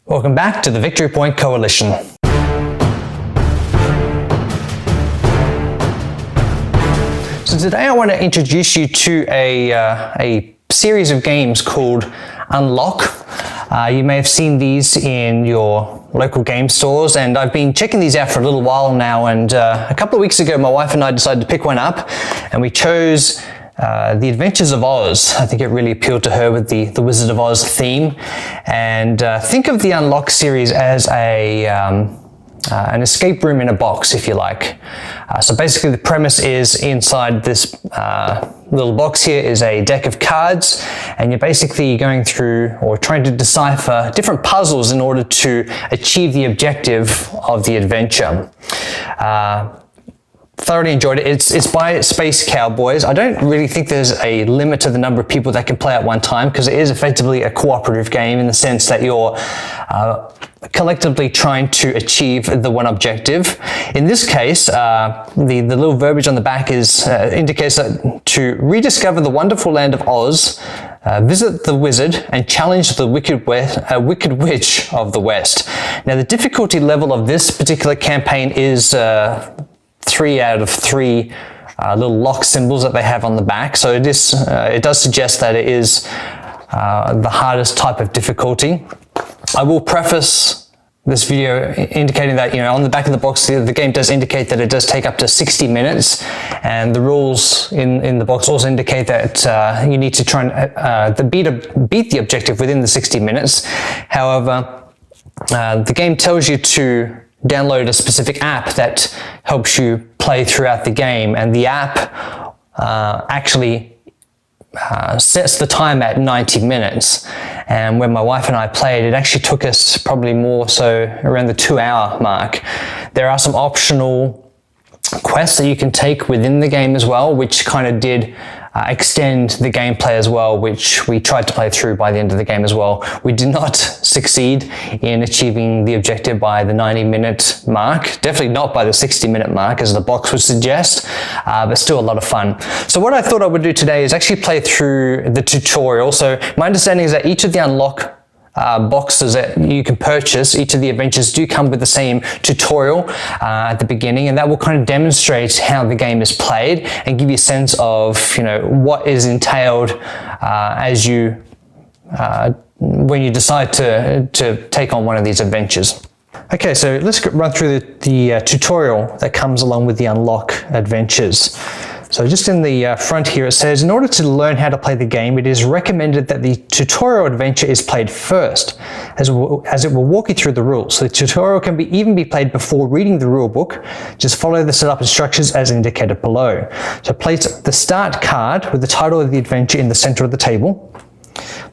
Welcome back to the Victory Point Coalition. So today I want to introduce you to a series of games called Unlock. You may have seen these in your local game stores, and I've been checking these out for a little while now, and a couple of weeks ago my wife and I decided to pick one up, and we chose The Adventures of Oz. I think it really appealed to her with the Wizard of Oz theme, and think of the Unlock series as an escape room in a box, if you like. So basically the premise is inside this little box here is a deck of cards, and you're basically going through or trying to decipher different puzzles in order to achieve the objective of the adventure. Thoroughly enjoyed it. It's by Space Cowboys. I don't really think there's a limit to the number of people that can play at one time, because it is effectively a cooperative game in the sense that you're collectively trying to achieve the one objective. In this case, the little verbiage on the back indicates that to rediscover the wonderful land of Oz, visit the wizard and challenge the wicked witch of the West. Now, the difficulty level of this particular campaign is 3 out of 3 little lock symbols that they have on the back. So it does suggest that it is the hardest type of difficulty. I will preface this video indicating that, on the back of the box, the game does indicate that it does take up to 60 minutes, and the rules in the box also indicate that you need to try and beat the objective within the 60 minutes. However, the game tells you to download a specific app that helps you play throughout the game, and the app actually sets the time at 90 minutes. And when my wife and I played, it actually took us probably more so around the 2-hour mark. There are some optional quests that you can take within the game as well, which kind of did extend the gameplay as well, which we tried to play through by the end of the game as well. We did not succeed in achieving the objective by the 90-minute mark, definitely not by the 60-minute mark as the box would suggest, but still a lot of fun. So what I thought I would do today is actually play through the tutorial. So my understanding is that each of the Unlock boxes that you can purchase, each of the adventures do come with the same tutorial at the beginning, and that will kind of demonstrate how the game is played and give you a sense of what is entailed as you when you decide to take on one of these adventures. Okay, so let's run through the tutorial that comes along with the Unlock adventures. So just in the front here, it says, in order to learn how to play the game, it is recommended that the tutorial adventure is played first, as it will walk you through the rules. So the tutorial can even be played before reading the rule book. Just follow the setup instructions as indicated below. So place the start card with the title of the adventure in the center of the table.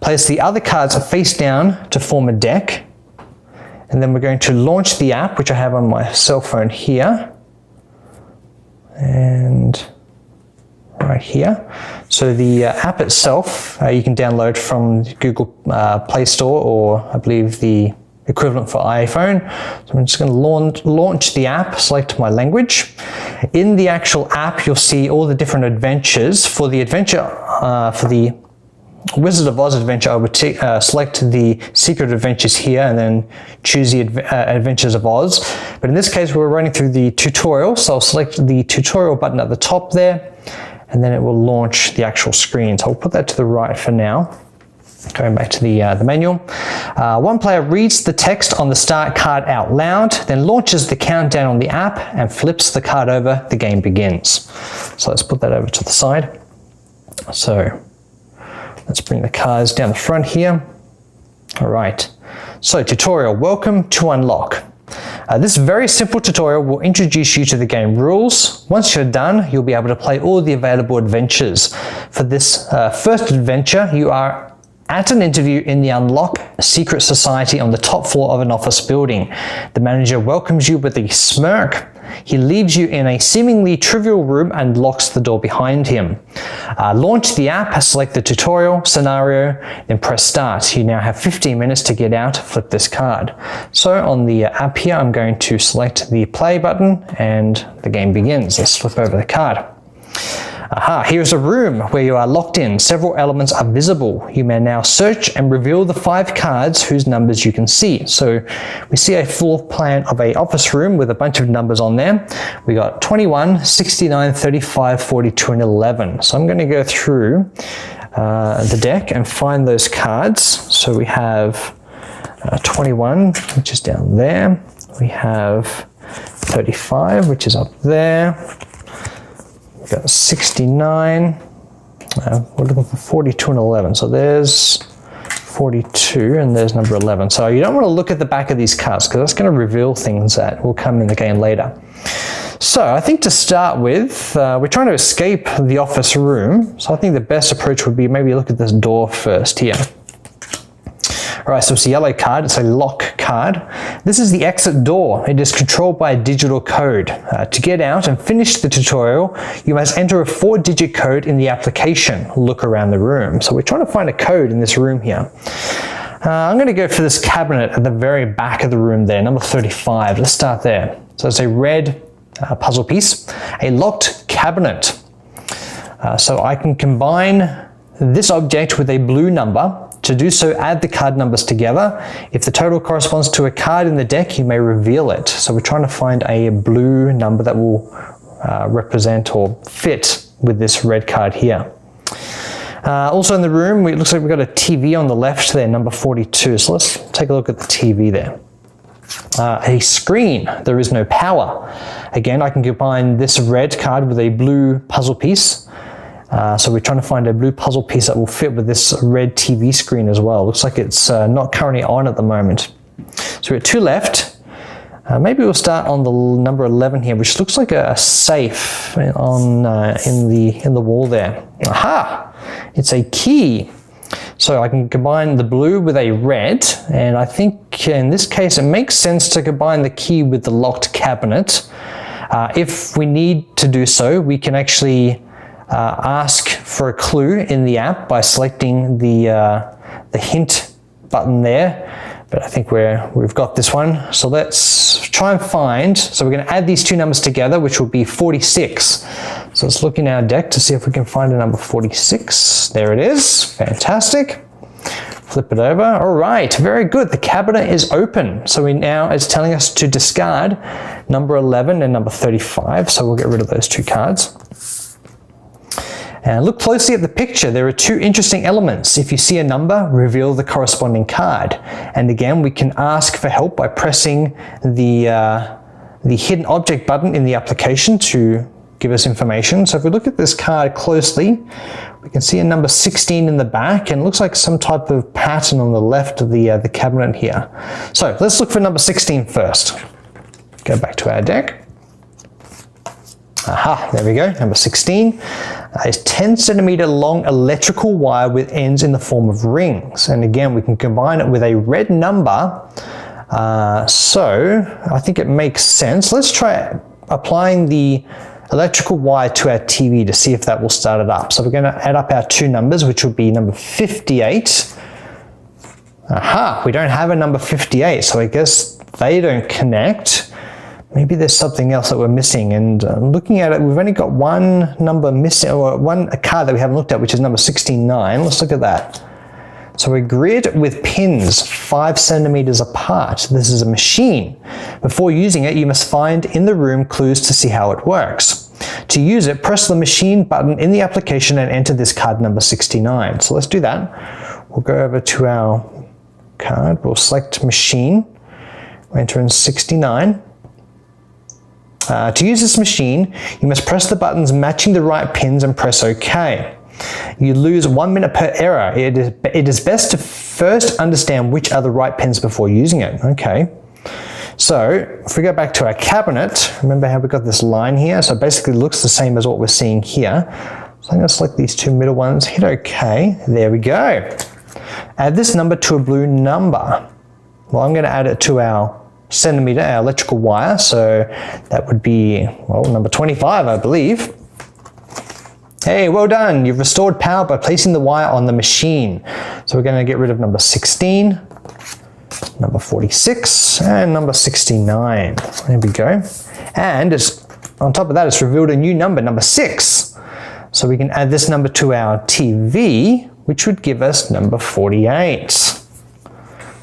Place the other cards face down to form a deck. And then we're going to launch the app, which I have on my cell phone here. And right here. So the app itself, you can download from Google Play Store, or I believe the equivalent for iPhone. So I'm just going to launch the app, select my language. In the actual app, you'll see all the different adventures. For the adventure, for the Wizard of Oz adventure, I would select the Secret Adventures here and then choose the Adventures of Oz. But in this case, we're running through the tutorial, so I'll select the tutorial button at the top there, and then it will launch the actual screen. So I'll put that to the right for now. Going back to the manual. One player reads the text on the start card out loud, then launches the countdown on the app and flips the card over. The game begins. So let's put that over to the side. So let's bring the cards down the front here. All right. So tutorial, welcome to Unlock. This very simple tutorial will introduce you to the game rules. Once you're done, you'll be able to play all the available adventures. For this first adventure, you are at an interview in the Unlock secret society on the top floor of an office building. The manager welcomes you with a smirk. He leaves you in a seemingly trivial room and locks the door behind him. Launch the app, select the tutorial scenario, then press start. You now have 15 minutes to get out, flip this card. So on the app here, I'm going to select the play button and the game begins. Let's flip over the card. Aha, here's a room where you are locked in. Several elements are visible. You may now search and reveal the 5 cards whose numbers you can see. So we see a floor plan of an office room with a bunch of numbers on there. We got 21, 69, 35, 42, and 11. So I'm going to go through the deck and find those cards. So we have 21, which is down there. We have 35, which is up there. We've got 69, we're looking for 42 and 11. So there's 42 and there's number 11. So you don't want to look at the back of these cards because that's going to reveal things that will come in the game later. So I think to start with, we're trying to escape the office room. So I think the best approach would be maybe look at this door first here. All right, so it's a yellow card, it's a lock card. This is the exit door. It is controlled by a digital code. To get out and finish the tutorial, you must enter a 4-digit code in the application. Look around the room. So we're trying to find a code in this room here. I'm going to go for this cabinet at the very back of the room there, number 35. Let's start there. So it's a red puzzle piece, a locked cabinet. So I can combine this object with a blue number. To do so, add the card numbers together. If the total corresponds to a card in the deck, you may reveal it. So we're trying to find a blue number that will represent or fit with this red card here. Also in the room, it looks like we've got a TV on the left there, number 42. So let's take a look at the TV there. A screen, there is no power. Again, I can combine this red card with a blue puzzle piece. So we're trying to find a blue puzzle piece that will fit with this red TV screen as well. Looks like it's not currently on at the moment. So we're at 2 left. Maybe we'll start on the number 11 here, which looks like a safe on in the wall there. Aha! It's a key. So I can combine the blue with a red, and I think in this case it makes sense to combine the key with the locked cabinet. If we need to do so, we can actually ask for a clue in the app by selecting the hint button there, but I think we've got this one. So let's try and find, so we're going to add these 2 numbers together, which will be 46. So let's look in our deck to see if we can find a number 46. There it is. Fantastic. Flip it over. All right, very good. The cabinet is open. So it's telling us to discard number 11 and number 35. So we'll get rid of those 2 cards. And look closely at the picture. There are 2 interesting elements. If you see a number, reveal the corresponding card. And again, we can ask for help by pressing the hidden object button in the application to give us information. So if we look at this card closely, we can see a number 16 in the back, and it looks like some type of pattern on the left of the cabinet here. So let's look for number 16 first. Go back to our deck. Aha, there we go, number 16 is 10 centimeter long electrical wire with ends in the form of rings. And again, we can combine it with a red number. So I think it makes sense. Let's try applying the electrical wire to our TV to see if that will start it up. So we're going to add up our 2 numbers, which would be number 58. Aha, we don't have a number 58, so I guess they don't connect. Maybe there's something else that we're missing, and looking at it, we've only got one number missing, or a card that we haven't looked at, which is number 69. Let's look at that. So a grid with pins 5 centimeters apart. This is a machine. Before using it, you must find in the room clues to see how it works. To use it, press the machine button in the application and enter this card number 69. So let's do that. We'll go over to our card. We'll select machine. We'll enter in 69. To use this machine, you must press the buttons matching the right pins and press OK. You lose 1 minute per error. It is best to first understand which are the right pins before using it. Okay. So if we go back to our cabinet, remember how we got this line here? So it basically looks the same as what we're seeing here. So I'm going to select these 2 middle ones, hit OK. There we go. Add this number to a blue number. Well, I'm going to add it to our centimeter, our electrical wire, so that would be, well, number 25, I believe. Hey, well done, you've restored power by placing the wire on the machine. So we're going to get rid of number 16, number 46, and number 69. There we go. And on top of that, it's revealed a new number, number 6. So we can add this number to our TV, which would give us number 48.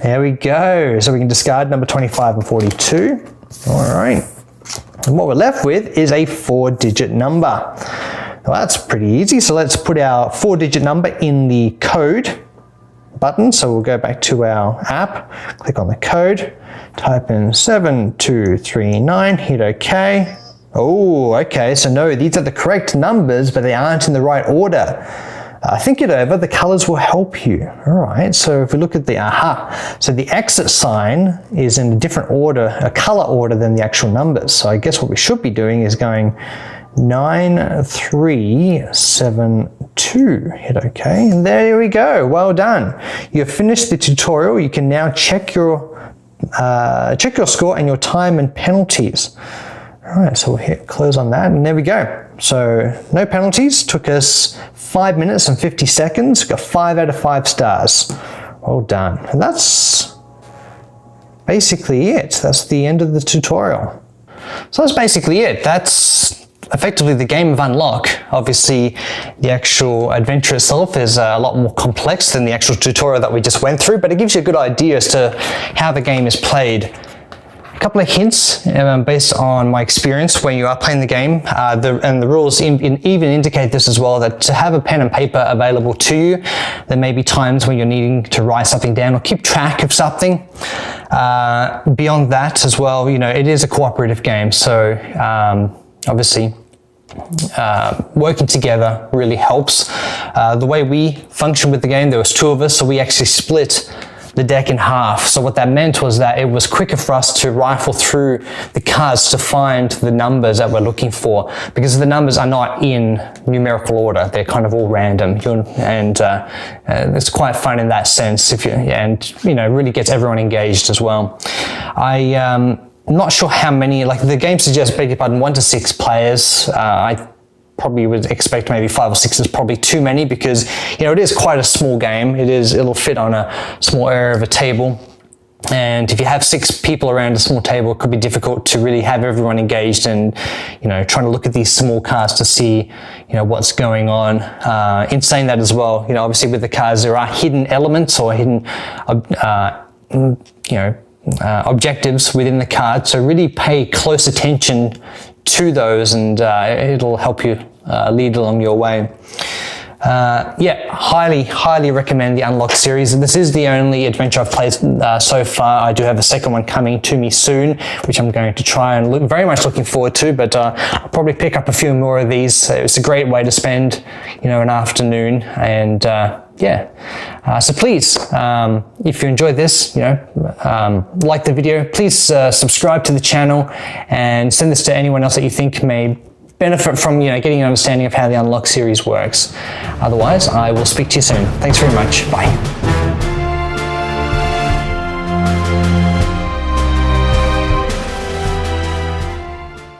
There we go. So we can discard number 25 and 42. All right. And what we're left with is a 4-digit number. Well, that's pretty easy. So let's put our 4-digit number in the code button. So we'll go back to our app, click on the code, type in 7239, hit OK. Oh, okay. So no, these are the correct numbers, but they aren't in the right order. Think it over, the colors will help you. All right, so if we look at the so the exit sign is in a different order, a color order than the actual numbers. So I guess what we should be doing is going 9372, hit OK, and there we go, well done. You've finished the tutorial. You can now check your score and your time and penalties. All right, so we'll hit close on that, and there we go. So no penalties, took us 5 minutes and 50 seconds, got 5 out of 5 stars. Well done. And that's basically it. That's the end of the tutorial. So that's basically it. That's effectively the game of Unlock. Obviously, the actual adventure itself is a lot more complex than the actual tutorial that we just went through, but it gives you a good idea as to how the game is played. A couple of hints based on my experience when you are playing the game, and the rules even indicate this as well, that to have a pen and paper available to you, there may be times when you're needing to write something down or keep track of something. Beyond that as well, you know, it is a cooperative game, so obviously working together really helps. The way we function with the game, there was 2 of us, so we actually split the deck in half. So what that meant was that it was quicker for us to rifle through the cards to find the numbers that we're looking for, because the numbers are not in numerical order. They're kind of all random, and it's quite fun in that sense. And you know, really gets everyone engaged as well. I'm not sure how many, like the game suggests, 1 to 6 players. I probably would expect maybe 5 or 6 is probably too many, because you know, it is quite a small game. It'll fit on a small area of a table, and if you have 6 people around a small table, it could be difficult to really have everyone engaged and, you know, trying to look at these small cards to see, you know, what's going on. In saying that as well, you know, obviously with the cards there are hidden elements or hidden objectives within the card, so really pay close attention to those, and it'll help you lead along your way. Yeah, highly recommend the Unlock series. This is the only adventure I've played so far. I do have a second one coming to me soon, which I'm going to try and very much looking forward to, but I'll probably pick up a few more of these. It's a great way to spend, you know, an afternoon, and yeah. So please, if you enjoyed this, you know, like the video, please subscribe to the channel and send this to anyone else that you think may benefit from, you know, getting an understanding of how the Unlock series works. Otherwise, I will speak to you soon. Thanks very much. Bye.